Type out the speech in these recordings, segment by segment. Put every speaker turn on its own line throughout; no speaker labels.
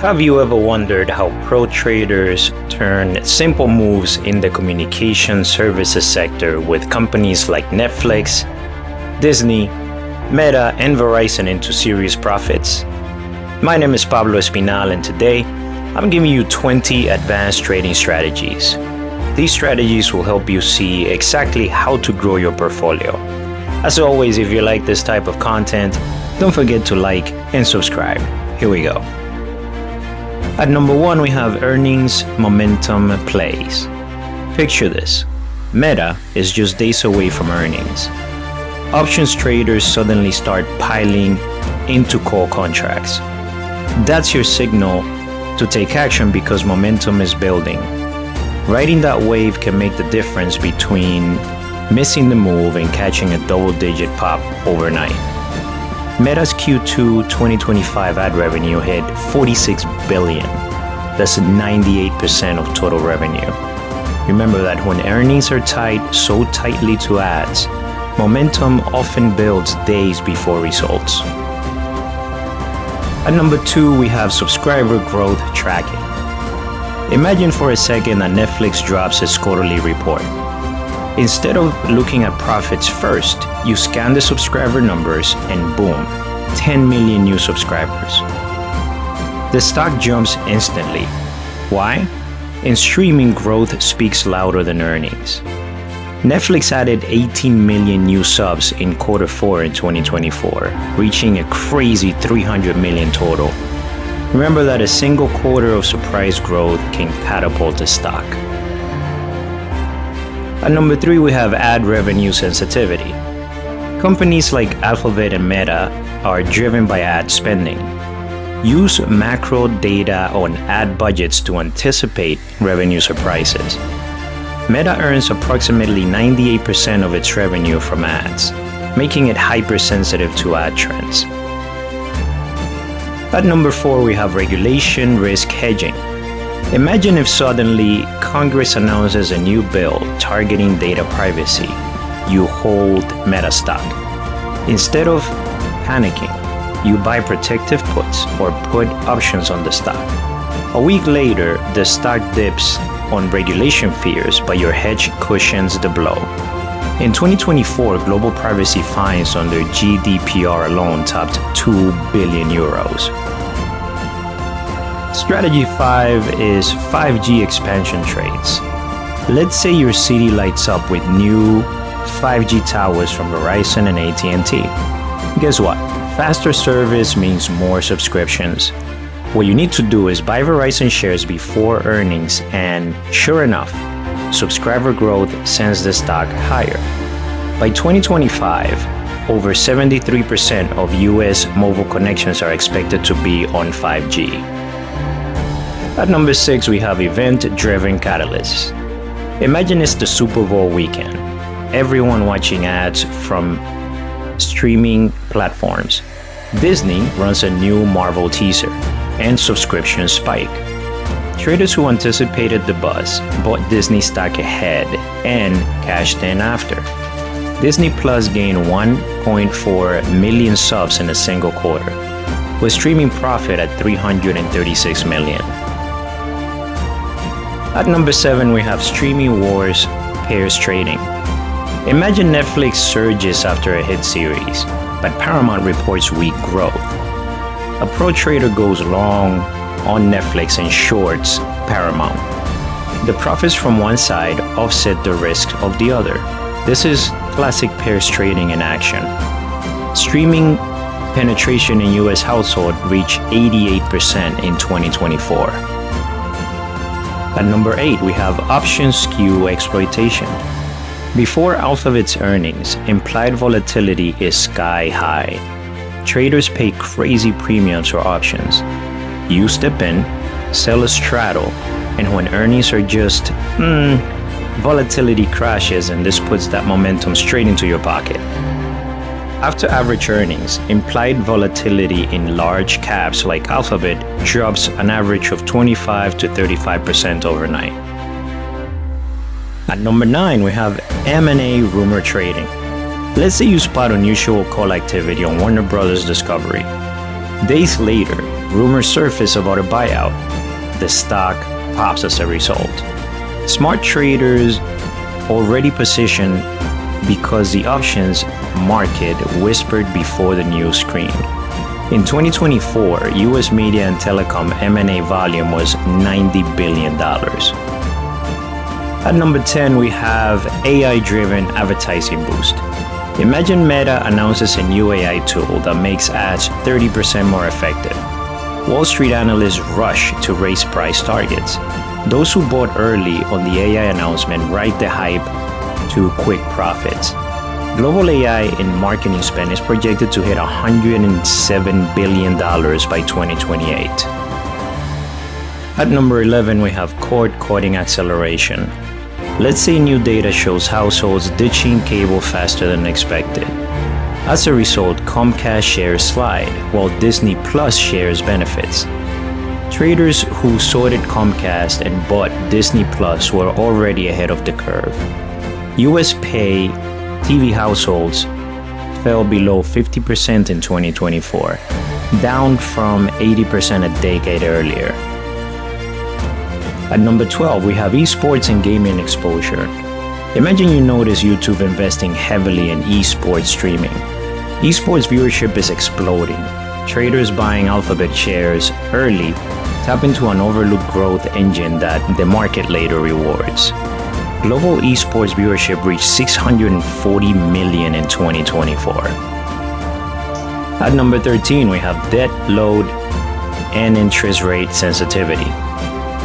Have you ever wondered how pro traders turn simple moves in the communication services sector with companies like Netflix, Disney, Meta, and Verizon into serious profits? My name is Pablo Espinal, and today I'm giving you 20 advanced trading strategies. These strategies will help you see exactly how to grow your portfolio. As always, if you like this type of content, don't forget to like and subscribe. Here we go. At number 1, we have earnings momentum plays. Picture this. Meta is just days away from earnings. Options traders suddenly start piling into call contracts. That's your signal to take action because momentum is building. Riding that wave can make the difference between missing the move and catching a double-digit pop overnight. Meta's Q2 2025 ad revenue hit $46 billion. That's 98% of total revenue. Remember that when earnings are tied so tightly to ads, momentum often builds days before results. At number 2, we have subscriber growth tracking. Imagine for a second that Netflix drops its quarterly report. Instead of looking at profits first, you scan the subscriber numbers and boom, 10 million new subscribers. The stock jumps instantly. Why? In streaming, growth speaks louder than earnings. Netflix added 18 million new subs in Q4 in 2024, reaching a crazy 300 million total. Remember that a single quarter of surprise growth can catapult a stock. At number 3, we have ad revenue sensitivity. Companies like Alphabet and Meta are driven by ad spending. Use macro data on ad budgets to anticipate revenue surprises. Meta earns approximately 98% of its revenue from ads, making it hypersensitive to ad trends. At number 4, we have regulation risk hedging. Imagine if suddenly Congress announces a new bill targeting data privacy. You hold Meta stock. Instead of panicking, you buy protective puts or put options on the stock. A week later, the stock dips on regulation fears, but your hedge cushions the blow. In 2024, global privacy fines under GDPR alone topped 2 billion euros. Strategy 5 is 5G expansion trades. Let's say your city lights up with new 5G towers from Verizon and AT&T. Guess what? Faster service means more subscriptions. What you need to do is buy Verizon shares before earnings, and sure enough, subscriber growth sends the stock higher. By 2025, over 73% of US mobile connections are expected to be on 5G. At number 6, we have event-driven catalysts. Imagine it's the Super Bowl weekend. Everyone watching ads from streaming platforms. Disney runs a new Marvel teaser, and subscriptions spike. Traders who anticipated the buzz bought Disney stock ahead and cashed in after. Disney Plus gained 1.4 million subs in a single quarter, with streaming profit at 336 million. At number 7, we have streaming wars pairs trading. Imagine Netflix surges after a hit series, but Paramount reports weak growth. A pro trader goes long on Netflix and shorts Paramount. The profits from one side offset the risk of the other. This is classic pairs trading in action. Streaming penetration in US household reached 88% in 2024. At number 8, we have option skew exploitation. Before Alphabet's earnings, implied volatility is sky high. Traders pay crazy premiums for options. You step in, sell a straddle, and when earnings are just, volatility crashes, and this puts that momentum straight into your pocket. After average earnings, implied volatility in large caps like Alphabet drops an average of 25 to 35% overnight. At number 9, we have M&A rumor trading. Let's say you spot unusual call activity on Warner Bros. Discovery. Days later, rumors surface about a buyout. The stock pops as a result. Smart traders already positioned because the options market whispered before the news screamed. In 2024, US media and telecom M&A volume was $90 billion. At number 10, we have AI-driven advertising boost. Imagine Meta announces a new AI tool that makes ads 30% more effective. Wall Street analysts rush to raise price targets. Those who bought early on the AI announcement ride the hype to quick profits. Global AI in marketing spend is projected to hit $107 billion by 2028. At number 11, we have cord-cutting acceleration. Let's say new data shows households ditching cable faster than expected. As a result, Comcast shares slide, while Disney Plus shares benefits. Traders who sorted Comcast and bought Disney Plus were already ahead of the curve. US pay TV households fell below 50% in 2024, down from 80% a decade earlier. At number 12, we have esports and gaming exposure. Imagine you notice YouTube investing heavily in esports streaming. Esports viewership is exploding. Traders buying Alphabet shares early tap into an overlooked growth engine that the market later rewards. Global esports viewership reached 640 million in 2024. At number 13, we have debt load and interest rate sensitivity.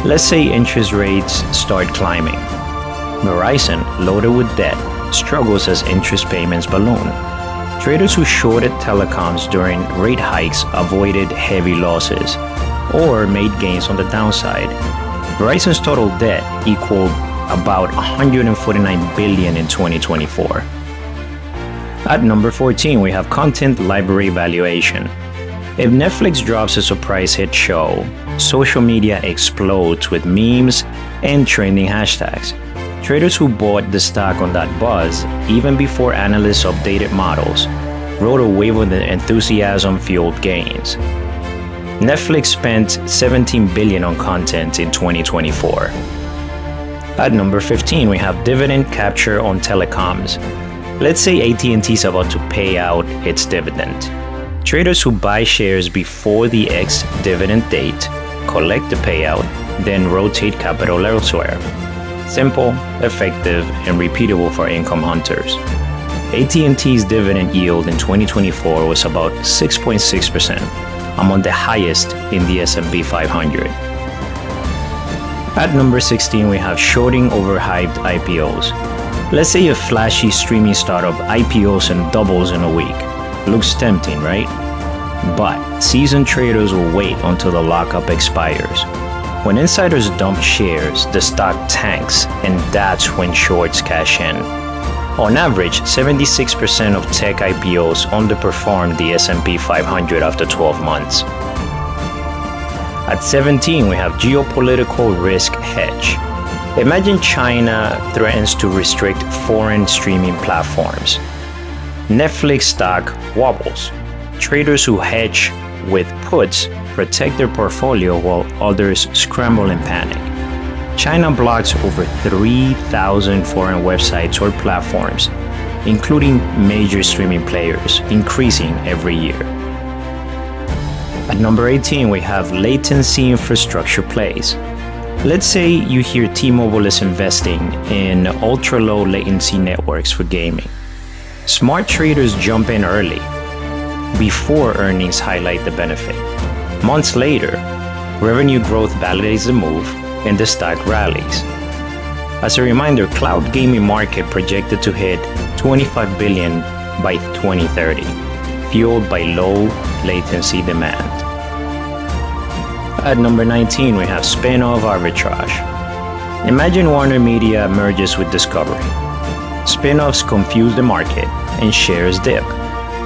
Let's say interest rates start climbing. Verizon, loaded with debt, struggles as interest payments balloon. Traders who shorted telecoms during rate hikes avoided heavy losses or made gains on the downside. Verizon's total debt equaled about $149 billion in 2024. At number 14, we have content library valuation. If Netflix drops a surprise hit show, social media explodes with memes and trending hashtags. Traders who bought the stock on that buzz, even before analysts updated models, rode a wave of enthusiasm-fueled gains. Netflix spent $17 billion on content in 2024. At number 15, we have dividend capture on telecoms. Let's say AT&T is about to pay out its dividend. Traders who buy shares before the ex-dividend date collect the payout, then rotate capital elsewhere. Simple, effective, and repeatable for income hunters. AT&T's dividend yield in 2024 was about 6.6%, among the highest in the S&P 500. At number 16, we have shorting overhyped IPOs. Let's say a flashy streaming startup IPOs and doubles in a week. Looks tempting, right? But seasoned traders will wait until the lockup expires. When insiders dump shares, the stock tanks, and that's when shorts cash in. On average, 76% of tech IPOs underperformed the S&P 500 after 12 months. At 17, we have geopolitical risk hedge. Imagine China threatens to restrict foreign streaming platforms. Netflix stock wobbles. Traders who hedge with puts protect their portfolio while others scramble in panic. China blocks over 3,000 foreign websites or platforms, including major streaming players, increasing every year. At number 18, we have latency infrastructure plays. Let's say you hear T-Mobile is investing in ultra-low latency networks for gaming. Smart traders jump in early, before earnings highlight the benefit. Months later, revenue growth validates the move and the stock rallies. As a reminder, cloud gaming market projected to hit $25 billion by 2030, fueled by low latency demand. At number 19, we have spin-off arbitrage. Imagine Warner Media merges with Discovery. Spin-offs confuse the market and shares dip,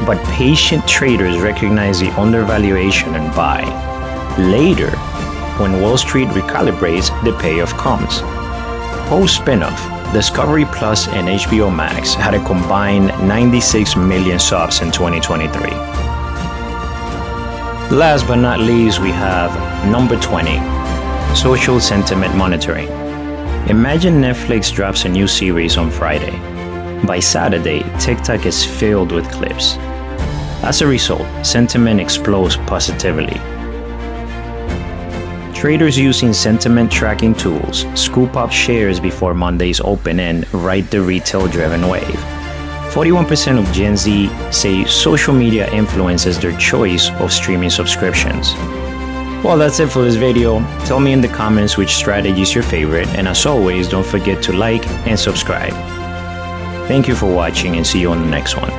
but patient traders recognize the undervaluation and buy. Later, when Wall Street recalibrates, the payoff comes. Post-spin-off, Discovery Plus and HBO Max had a combined 96 million subs in 2023. Last but not least, we have number 20, social sentiment monitoring. Imagine Netflix drops a new series on Friday. By Saturday, TikTok is filled with clips. As a result, sentiment explodes positively. Traders using sentiment tracking tools scoop up shares before Monday's open and ride the retail-driven wave. 41% of Gen Z say social media influences their choice of streaming subscriptions. Well, that's it for this video. Tell me in the comments which strategy is your favorite, and as always, don't forget to like and subscribe. Thank you for watching and see you on the next one.